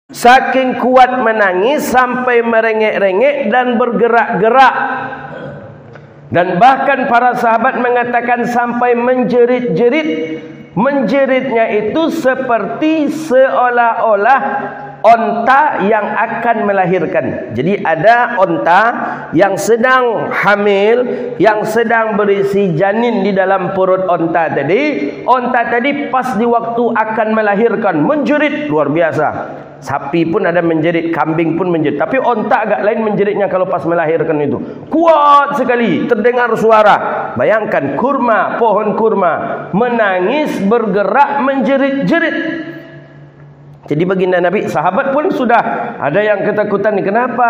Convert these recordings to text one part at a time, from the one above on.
Saking kuat menangis sampai merengek-rengek dan bergerak-gerak. Dan bahkan para sahabat mengatakan sampai menjerit-jerit. Menjeritnya itu seperti seolah-olah onta yang akan melahirkan. Jadi ada onta yang sedang hamil, yang sedang berisi janin di dalam perut onta tadi. Onta tadi pas di waktu akan melahirkan, menjerit luar biasa. Sapi pun ada menjerit, kambing pun menjerit. Tapi onta agak lain menjeritnya kalau pas melahirkan itu. Kuat sekali, terdengar suara. Bayangkan kurma, pohon kurma, menangis, bergerak, menjerit-jerit. Jadi baginda Nabi, sahabat pun sudah ada yang ketakutan. Kenapa?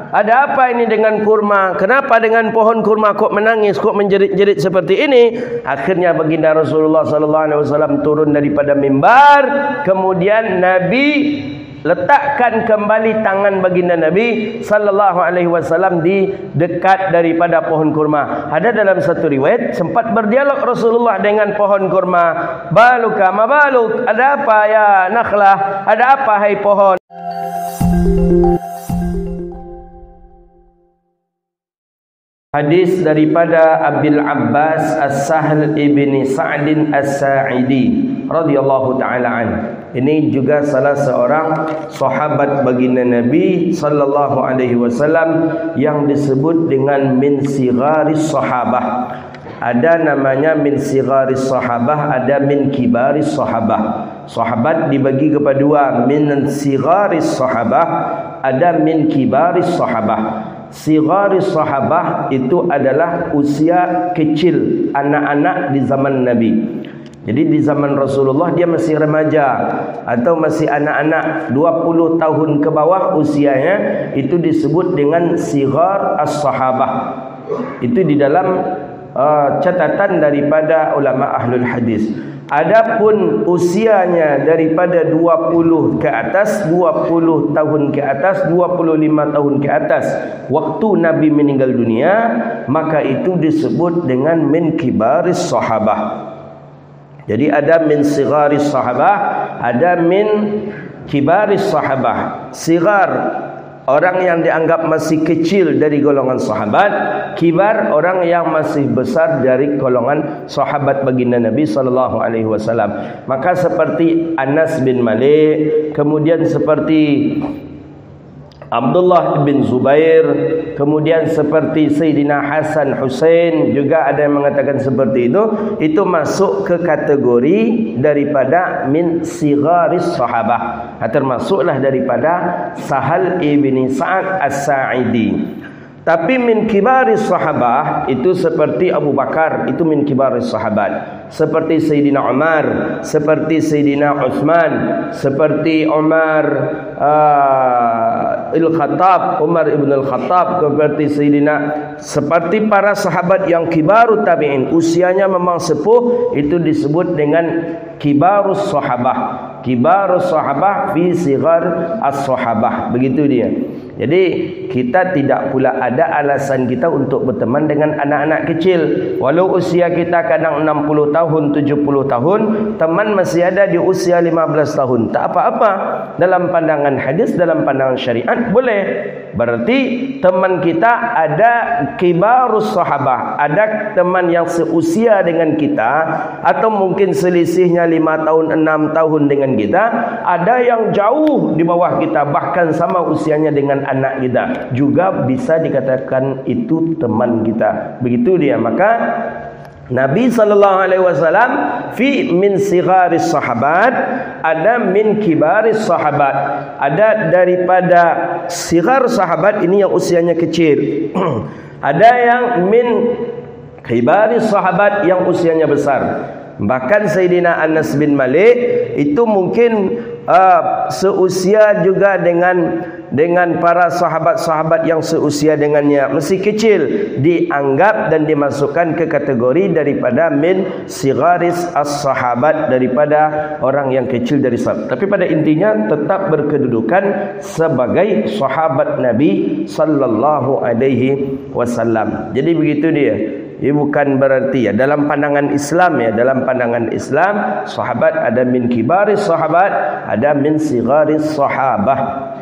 Ada apa ini dengan kurma? Kenapa dengan pohon kurma kok menangis, kok menjerit-jerit seperti ini? Akhirnya baginda Rasulullah SAW turun daripada mimbar. Kemudian Nabi letakkan kembali tangan baginda Nabi sallallahu alaihi wasallam di dekat daripada pohon kurma. Ada dalam satu riwayat sempat berdialog Rasulullah dengan pohon kurma. Baluka ma baluk? Ada apa ya nakhlah? Ada apa hai pohon? Hadis daripada Abil Abbas As-Sahl ibni Sa'din As-Sa'idi radhiyallahu taala an. Ini juga salah seorang sahabat baginda Nabi sallallahu alaihi wasallam yang disebut dengan min sigharis sahabah. Ada namanya min sigharis sahabah, ada min kibaris sahabah. Sahabat dibagi kepada dua, min sigharis sahabah, ada min kibaris sahabah. Sigharis sahabah itu adalah usia kecil anak-anak di zaman Nabi. Jadi di zaman Rasulullah dia masih remaja atau masih anak-anak 20 tahun ke bawah usianya, itu disebut dengan sighar as-sahabah. Itu di dalam catatan daripada ulama ahlul hadis. Adapun usianya daripada 20 ke atas, 20 tahun ke atas, 25 tahun ke atas waktu Nabi meninggal dunia, maka itu disebut dengan min kibaris sahabah. Jadi ada min sigharis sahabah, ada min kibaris sahabah. Sighar orang yang dianggap masih kecil dari golongan sahabat, kibar orang yang masih besar dari golongan sahabat baginda Nabi sallallahu alaihi wasallam. Maka seperti Anas bin Malik, kemudian seperti Abdullah bin Zubair, kemudian seperti Sayyidina Hasan Hussein, juga ada yang mengatakan seperti itu masuk ke kategori daripada min sigharis sahabah. Termasuklah daripada Sahal ibni Sa'ad As-Sa'idi. Tapi min kibaris sahabah itu seperti Abu Bakar, itu min kibaris sahabat. Seperti Sayyidina Umar, seperti Sayyidina Uthman, seperti Umar Al-Khattab, Umar ibn Al-Khattab, seperti para sahabat yang kibarut tabi'in, usianya memang sepuh, itu disebut dengan kibarus sahabah. Kibarus sahabah fi sighar as-sahabah. Begitu dia. Jadi kita tidak pula ada alasan kita untuk berteman dengan anak-anak kecil. Walau usia kita kadang 60 tahun, 70 tahun, teman masih ada di usia 15 tahun. Tak apa-apa. Dalam pandangan hadis, dalam pandangan syariat boleh. Berarti teman kita ada kibarus sahabah, ada teman yang seusia dengan kita, atau mungkin selisihnya 5 tahun, 6 tahun dengan kita. Ada yang jauh di bawah kita, bahkan sama usianya dengan anak kita, juga bisa dikatakan itu teman kita. Begitu dia. Maka Nabi sallallahu alaihi wasallam fi min sigharis sahabat, ada min kibaris sahabat. Ada daripada sighar sahabat, ini yang usianya kecil. Ada yang min kibaris sahabat yang usianya besar. Bahkan Sayyidina Anas bin Malik itu mungkin seusia juga dengan para sahabat-sahabat yang seusia dengannya, masih kecil, dianggap dan dimasukkan ke kategori daripada min sigharis as-sahabat, daripada orang yang kecil dari sahabat. Tapi pada intinya tetap berkedudukan sebagai sahabat Nabi sallallahu alaihi wasallam. Jadi begitu dia. Ini bukan berarti ya dalam pandangan Islam ya, dalam pandangan Islam sahabat ada min kibaris sahabat, ada min sigharis sahabah.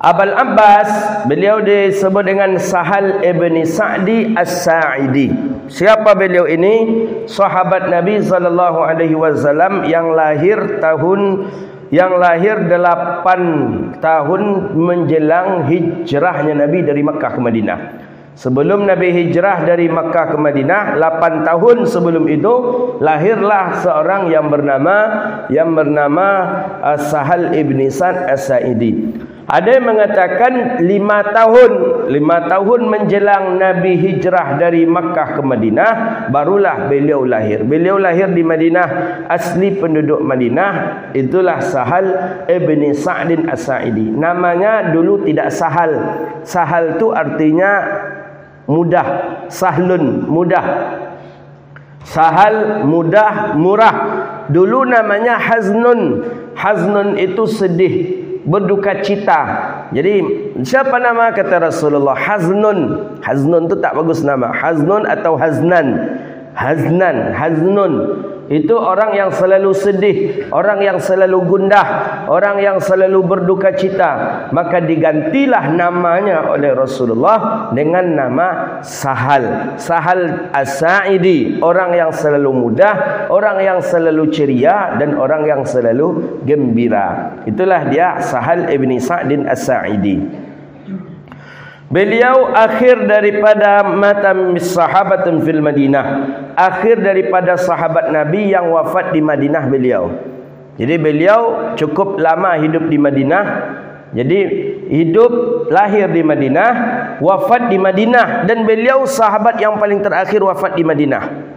Abul Abbas beliau disebut dengan Sahal ibni Sa'di As-Sa'idi. Siapa beliau ini? Sahabat Nabi sallallahu alaihi wasallam yang lahir 8 tahun menjelang hijrahnya Nabi dari Makkah ke Madinah. Sebelum Nabi hijrah dari Makkah ke Madinah, 8 tahun sebelum itu lahirlah seorang yang bernama Sahal ibni Sa'd As-Sa'idi. Ada yang mengatakan 5 tahun menjelang Nabi hijrah dari Makkah ke Madinah barulah beliau lahir. Beliau lahir di Madinah, asli penduduk Madinah. Itulah Sahal ibni Sa'd As-Sa'idi. Namanya dulu tidak Sahal. Sahal itu artinya mudah, sahlun, mudah. Sahal, mudah, murah. Dulu namanya Haznun. Haznun itu sedih, berduka cita. Jadi siapa nama kata Rasulullah? Haznun. Haznun itu tak bagus nama. Haznun atau Haznan. Haznun. Itu orang yang selalu sedih, orang yang selalu gundah, orang yang selalu berduka cita. Maka digantilah namanya oleh Rasulullah dengan nama Sahal. Sahal As-Sa'idi, orang yang selalu mudah, orang yang selalu ceria, dan orang yang selalu gembira. Itulah dia Sahal ibni Sa'd As-Sa'idi. Beliau akhir daripada matam sahabatun fil Madinah, akhir daripada sahabat Nabi yang wafat di Madinah beliau. Jadi beliau cukup lama hidup di Madinah. Jadi hidup, lahir di Madinah, wafat di Madinah, dan beliau sahabat yang paling terakhir wafat di Madinah.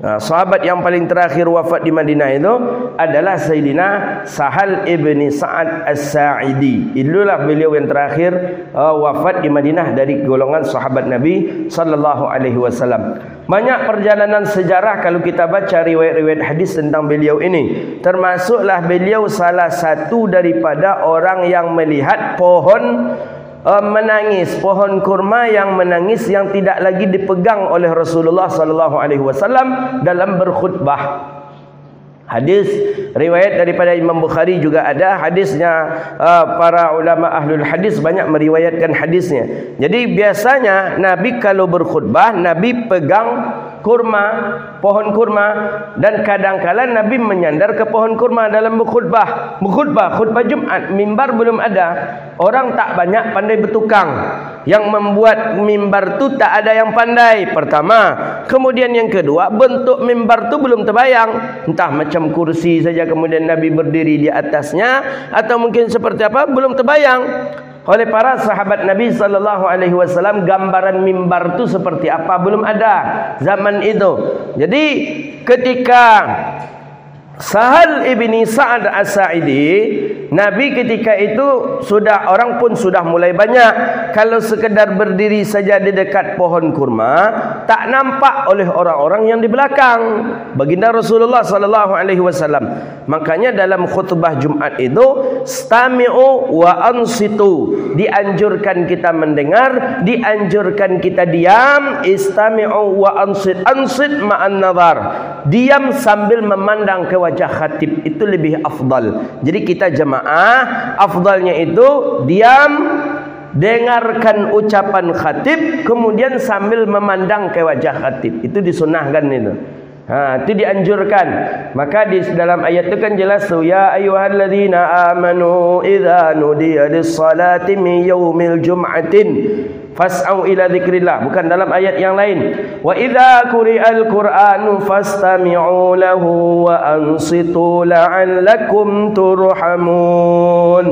Sahabat yang paling terakhir wafat di Madinah itu adalah Sayyidina Sahal ibni Sa'd As-Sa'idi. Itulah beliau yang terakhir wafat di Madinah dari golongan sahabat Nabi sallallahu alaihi wasallam. Banyak perjalanan sejarah kalau kita baca riwayat-riwayat hadis tentang beliau ini. Termasuklah beliau salah satu daripada orang yang melihat pohon menangis, pohon kurma yang menangis yang tidak lagi dipegang oleh Rasulullah sallallahu alaihi wasallam dalam berkhutbah. Hadis riwayat daripada Imam Bukhari juga ada hadisnya. Para ulama ahlul hadis banyak meriwayatkan hadisnya. Jadi biasanya Nabi kalau berkhutbah, Nabi pegang kurma, pohon kurma, dan kadang-kala Nabi menyandar ke pohon kurma dalam berkhutbah. Khutbah Jumat, mimbar belum ada. Orang tak banyak pandai bertukang. Yang membuat mimbar tu tak ada yang pandai. Pertama, kemudian yang kedua, bentuk mimbar tu belum terbayang. Entah macam kursi saja kemudian Nabi berdiri di atasnya, atau mungkin seperti apa, belum terbayang oleh para sahabat Nabi sallallahu alaihi wasallam. Gambaran mimbar itu seperti apa belum ada zaman itu. Jadi ketika Sahal ibni Sa'd As-Sa'idi, Nabi ketika itu sudah, orang pun sudah mulai banyak. Kalau sekedar berdiri saja di dekat pohon kurma, tak nampak oleh orang-orang yang di belakang baginda Rasulullah sallallahu alaihi wasallam. Makanya dalam khutbah Jumat itu, stami'u wa ansitu, dianjurkan kita mendengar, dianjurkan kita diam. Istami'u wa ansit, ansit ma'an nazar, diam sambil memandang ke wajah khatib, itu lebih afdal. Jadi kita jemaah, afdalnya itu diam, dengarkan ucapan khatib, kemudian sambil memandang ke wajah khatib. Itu disunahkan itu. Itu dianjurkan. Maka di dalam ayat itu kan jelas tu, ya ayyuhalladzina amanu idza nudiya lis-salati min yaumil jum'atin fas'au ila dzikrillah. Bukan dalam ayat yang lain. Wa idza quri'al qur'anu fastami'u lahu wa ansitu la'allakum turhamun.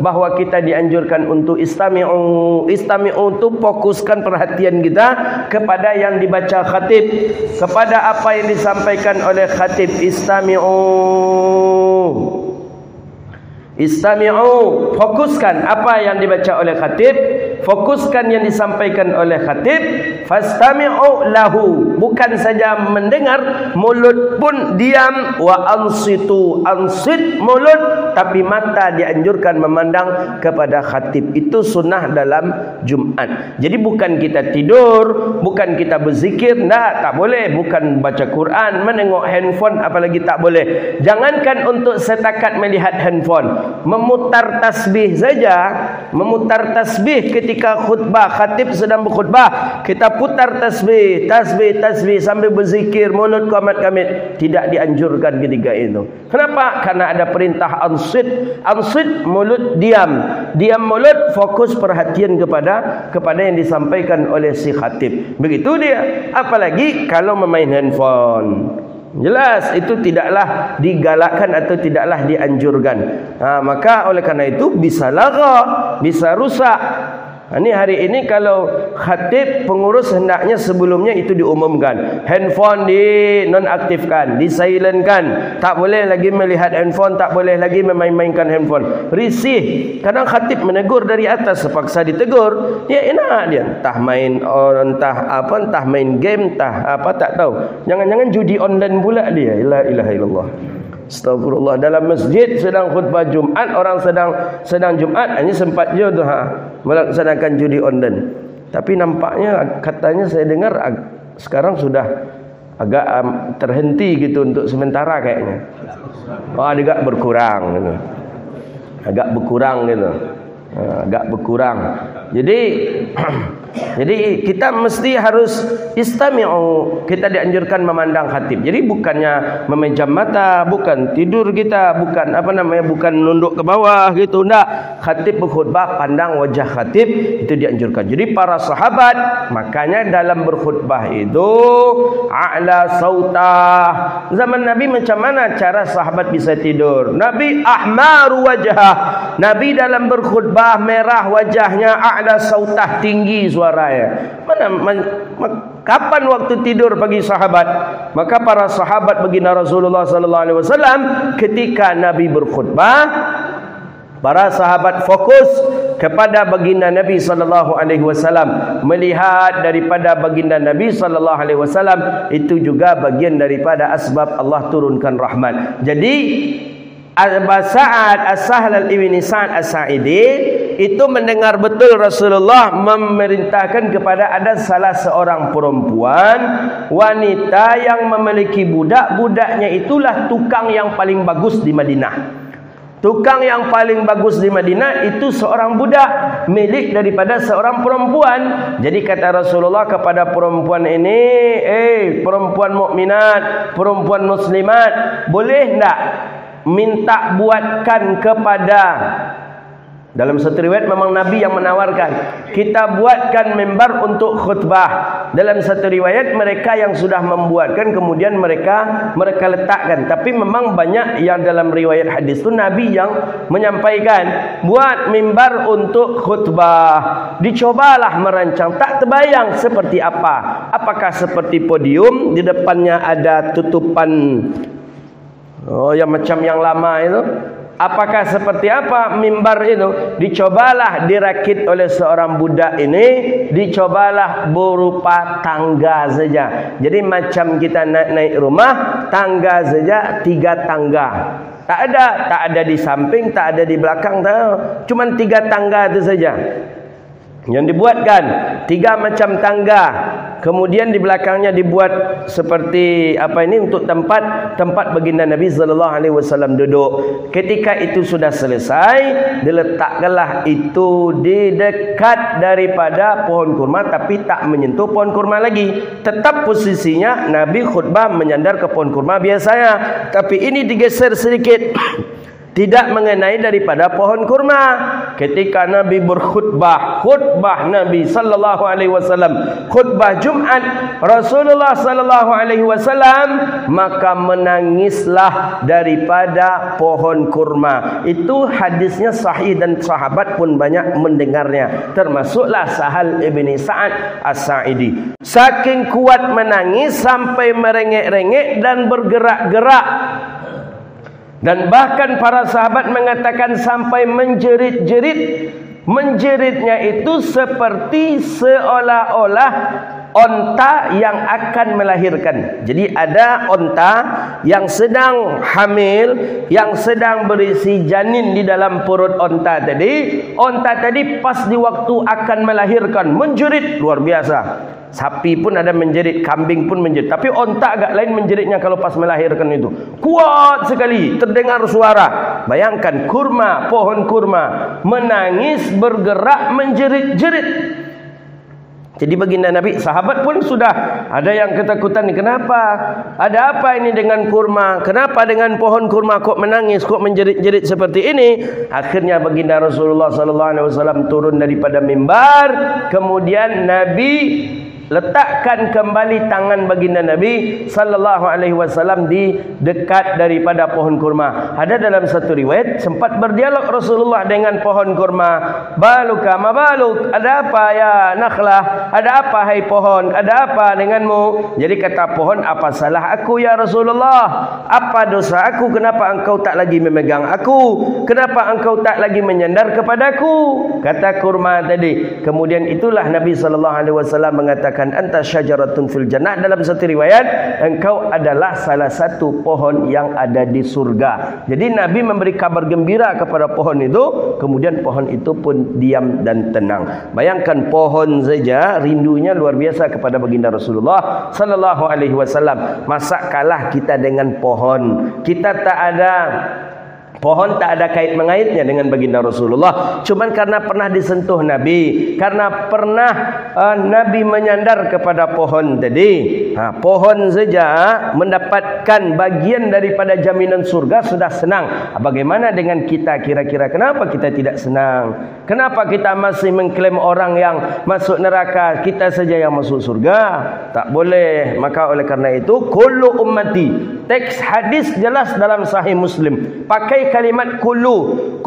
Bahwa kita dianjurkan untuk istami'u. Istami'u itu fokuskan perhatian kita kepada yang dibaca khatib, kepada apa yang disampaikan oleh khatib. Istami'u, fokuskan apa yang dibaca oleh khatib. fokuskan yang disampaikan oleh khatib, fastami'u lahu, bukan saja mendengar, mulut pun diam, wa ansitu, ansit mulut, tapi mata dianjurkan memandang kepada khatib. Itu sunnah dalam Jumat. Jadi bukan kita tidur, bukan kita berzikir, tak boleh, bukan baca Quran, menengok handphone apalagi tak boleh. Jangankan untuk setakat melihat handphone, memutar tasbih saja, memutar tasbih ketika khutbah, khatib sedang berkhutbah, kita putar tasbih sambil berzikir, mulut qamat kamit, tidak dianjurkan ketika itu. Kenapa? Karena ada perintah ansit, mulut diam mulut, fokus perhatian kepada yang disampaikan oleh si khatib. Begitu dia. Apalagi kalau memain handphone, jelas itu tidaklah digalakkan atau tidaklah dianjurkan. Maka oleh karena itu bisa lara, bisa rusak. Ini hari ini kalau khatib, pengurus hendaknya sebelumnya itu diumumkan, handphone dinonaktifkan, disilentkan, tak boleh lagi melihat handphone, tak boleh lagi memain-mainkan handphone. Risih. Kadang khatib menegur dari atas, sepaksa ditegur, ya enak dia, entah main game, entah apa tak tahu. Jangan-jangan judi online pula dia. La ilaha illallah. Astagfirullah. Dalam masjid sedang khutbah Jumat, orang sedang Jumat, hanya sempat je tu melaksanakan judi online. Tapi nampaknya, katanya saya dengar sekarang sudah agak terhenti gitu untuk sementara kayaknya. Agak berkurang gitu. Agak berkurang. Jadi kita mesti harus istami'u. Kita dianjurkan memandang khatib. Jadi bukannya memejam mata, bukan tidur kita, bukan bukan nunduk ke bawah gitu. Enggak. Khatib berkhutbah, pandang wajah khatib, itu dianjurkan. Jadi para sahabat, makanya dalam berkhutbah itu a'la sautah. Zaman Nabi macam mana cara sahabat bisa tidur? Nabi ahmaru wajhah. Nabi dalam berkhutbah merah wajahnya, a'la sautah, tinggi suaranya. Kapan waktu tidur bagi sahabat? Maka para sahabat baginda Rasulullah sallallahu alaihi wasallam, ketika Nabi berkhutbah, para sahabat fokus kepada baginda Nabi sallallahu alaihi wasallam, melihat daripada baginda Nabi sallallahu alaihi wasallam. Itu juga bagian daripada asbab Allah turunkan rahmat. Jadi Sa'ad As-Sahl Ibn Sa'ad As-Sa'idi itu mendengar betul Rasulullah memerintahkan kepada ada salah seorang perempuan wanita yang memiliki budak. Budaknya itulah tukang yang paling bagus di Madinah. Tukang yang paling bagus di Madinah itu seorang budak milik daripada seorang perempuan. Jadi kata Rasulullah kepada perempuan ini, perempuan mukminat, perempuan muslimat, boleh enggak minta buatkan kepada, dalam satu riwayat memang Nabi yang menawarkan, kita buatkan mimbar untuk khutbah. Dalam satu riwayat mereka yang sudah membuatkan, kemudian mereka letakkan. Tapi memang banyak yang dalam riwayat hadis itu Nabi yang menyampaikan, buat mimbar untuk khutbah. Dicobalah merancang, tak terbayang seperti apa. Apakah seperti podium, di depannya ada tutupan yang macam yang lama itu? Apakah seperti apa mimbar itu? Dicobalah dirakit oleh seorang budak ini, dicobalah berupa tangga saja. Jadi macam kita naik rumah, tangga saja, 3 tangga. Tak ada di samping, tak ada di belakang, cuma 3 tangga itu saja yang dibuatkan, 3 macam tangga. Kemudian di belakangnya dibuat seperti untuk tempat baginda Nabi sallallahu alaihi wasallam duduk. Ketika itu sudah selesai, diletakkanlah itu di dekat daripada pohon kurma, tapi tak menyentuh pohon kurma lagi. Tetap posisinya Nabi khutbah menyandar ke pohon kurma biasanya, tapi ini digeser sedikit. Tidak mengenai daripada pohon kurma. Ketika Nabi berkhutbah, khutbah Nabi sallallahu alaihi wasallam, khutbah Jumat Rasulullah sallallahu alaihi wasallam, maka menangislah daripada pohon kurma. Itu hadisnya sahih dan sahabat pun banyak mendengarnya, termasuklah Sahal ibni Sa'ad As-Sa'idi. Saking kuat menangis sampai merengek-rengek dan bergerak-gerak. Dan bahkan para sahabat mengatakan sampai menjerit-jerit Menjeritnya itu seperti seolah-olah onta yang akan melahirkan. Jadi ada onta yang sedang hamil, yang sedang berisi janin di dalam perut onta tadi. Onta tadi pas di waktu akan melahirkan, menjerit luar biasa. Sapi pun ada menjerit, kambing pun menjerit. Tapi onta agak lain menjeritnya kalau pas melahirkan itu. Kuat sekali, terdengar suara. Bayangkan kurma, pohon kurma menangis, bergerak, menjerit-jerit. Jadi baginda Nabi, sahabat pun sudah ada yang ketakutan. Kenapa? Ada apa ini dengan kurma? Kenapa dengan pohon kurma kok menangis, kok menjerit-jerit seperti ini? Akhirnya baginda Rasulullah SAW turun daripada mimbar. Kemudian Nabi letakkan kembali tangan baginda Nabi SAW di dekat daripada pohon kurma. Ada dalam satu riwayat sempat berdialog Rasulullah dengan pohon kurma. Baluka ma baluk, ada apa ya nakhlah? Ada apa hai pohon? Ada apa denganmu? Jadi kata pohon, apa salah aku ya Rasulullah? Apa dosa aku? Kenapa engkau tak lagi memegang aku? Kenapa engkau tak lagi menyandar kepadaku? Kata kurma tadi. Kemudian itulah Nabi SAW mengatakan, anta syajaratun fil jannah. Dalam satu riwayat, engkau adalah salah satu pohon yang ada di surga. Jadi Nabi memberi kabar gembira kepada pohon itu. Kemudian pohon itu pun diam dan tenang. Bayangkan pohon saja rindunya luar biasa kepada baginda Rasulullah SAW. Masa kalah kita dengan pohon? Kita tak ada pohon, tak ada kait mengaitnya dengan baginda Rasulullah. Cuman karena pernah disentuh Nabi, karena pernah Nabi menyandar kepada pohon tadi. Pohon saja mendapatkan bagian daripada jaminan surga sudah senang. Bagaimana dengan kita kira-kira? Kenapa kita tidak senang? Kenapa kita masih mengklaim orang yang masuk neraka, kita saja yang masuk surga? Tak boleh. Maka oleh karena itu, kullu ummati, teks hadis jelas dalam Sahih Muslim, pakai kalimat kullu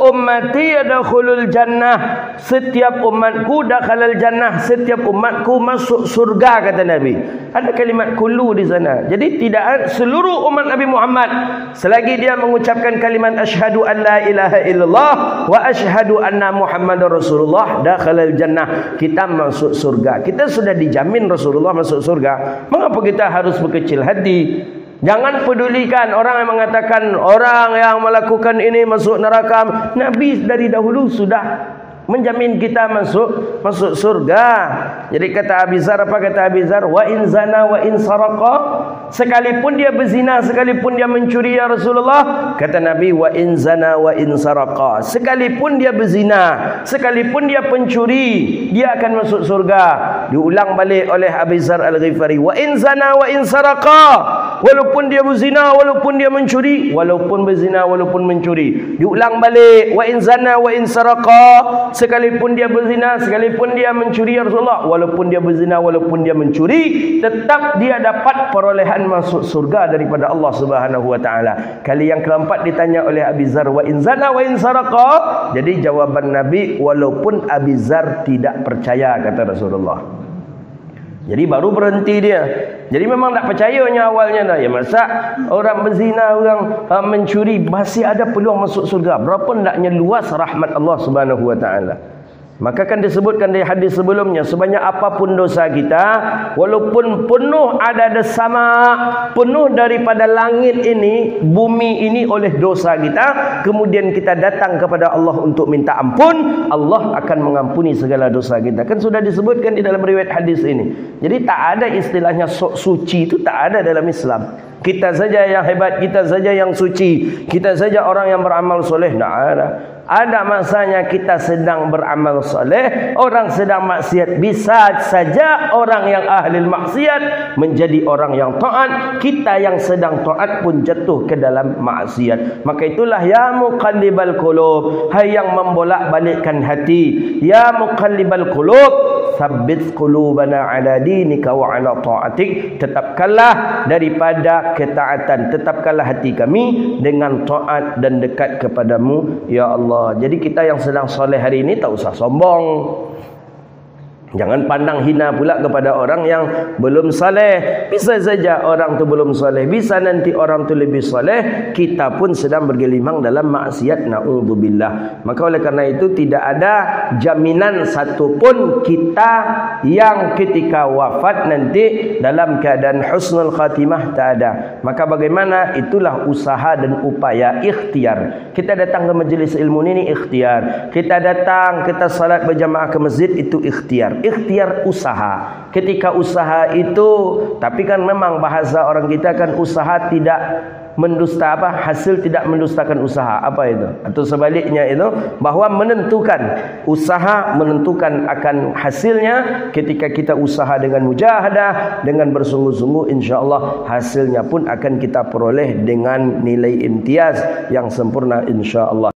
ummati yadkhulul jannah. Setiap umatku dakhalal jannah, setiap umatku masuk surga, kata Nabi. Ada kalimat kullu di sana. Jadi tidak seluruh umat Nabi Muhammad, selagi dia mengucapkan kalimat asyhadu an la ilaha illallah wa asyhadu anna Muhammadar Rasulullah, dakhalal jannah, kita masuk surga. Kita sudah dijamin Rasulullah masuk surga. Mengapa kita harus berkecil hati? Jangan pedulikan orang yang mengatakan orang yang melakukan ini masuk neraka. Nabi dari dahulu sudah menjamin kita masuk surga. Jadi kata Abi Zar, apa kata Abi Zar? Wa in zana wa in saraqa, sekalipun dia berzina, sekalipun dia mencuri ya Rasulullah. Kata Nabi, wa in zana wa in saraqa, sekalipun dia berzina, sekalipun dia pencuri, dia akan masuk surga. Diulang balik oleh Abi Zar Al-Ghifari, wa in zana wa in saraqa, walaupun dia berzina, walaupun dia mencuri, walaupun berzina, walaupun mencuri. Diulang balik, wa in zana wa in saraqa, sekalipun dia berzina, sekalipun dia mencuri ya Rasulullah, walaupun dia berzina, walaupun dia mencuri, tetap dia dapat perolehan masuk surga daripada Allah Subhanahu wa taala. Kali yang keempat ditanya oleh Abi Zar, wa in zana wa in saraqa. Jadi jawaban Nabi, walaupun Abi Zar tidak percaya, kata Rasulullah. Jadi baru berhenti dia. Jadi memang tak percayanya awalnya dah. Ya masa orang berzina, orang mencuri masih ada peluang masuk surga. Berapa hendaknya luas rahmat Allah Subhanahu wa taala. Maka kan disebutkan di hadis sebelumnya, sebanyak apapun dosa kita, walaupun penuh ada sama, penuh daripada langit ini, bumi ini oleh dosa kita, kemudian kita datang kepada Allah untuk minta ampun, Allah akan mengampuni segala dosa kita. Kan sudah disebutkan di dalam riwayat hadis ini. Jadi tak ada istilahnya sok suci, itu tak ada dalam Islam. Kita saja yang hebat, kita saja yang suci, kita saja orang yang beramal soleh. Tak ada. Ada masanya kita sedang beramal soleh, orang sedang maksiat. Bisa saja orang yang ahli maksiat menjadi orang yang taat, kita yang sedang taat pun jatuh ke dalam maksiat. Maka itulah ya muqallibal qulub, hai yang membolak-balikkan hati, ya muqallibal qulub, tsabbit qulubana ala dinika wa ala taatik. Tetapkanlah daripada ketaatan, tetapkanlah hati kami dengan taat dan dekat kepadamu ya Allah. Jadi kita yang sedang soleh hari ini tak usah sombong. Jangan pandang hina pula kepada orang yang belum saleh. Bisa saja orang tu belum saleh, bisa nanti orang tu lebih saleh, kita pun sedang bergelimang dalam maksiat, naudzubillah. Maka oleh karena itu tidak ada jaminan satu pun kita yang ketika wafat nanti dalam keadaan husnul khatimah, tak ada. Maka bagaimana? Itulah usaha dan upaya ikhtiar. Kita datang ke majlis ilmu ini ikhtiar. Kita datang, kita salat berjamaah ke masjid, itu ikhtiar. Ikhtiar usaha. Ketika usaha itu, tapi kan memang bahasa orang kita kan usaha tidak mendusta apa? Hasil tidak mendustakan usaha. Apa itu? Atau sebaliknya itu, bahwa menentukan usaha menentukan akan hasilnya. Ketika kita usaha dengan mujahadah, dengan bersungguh-sungguh, insyaallah hasilnya pun akan kita peroleh dengan nilai imtiaz yang sempurna insyaallah.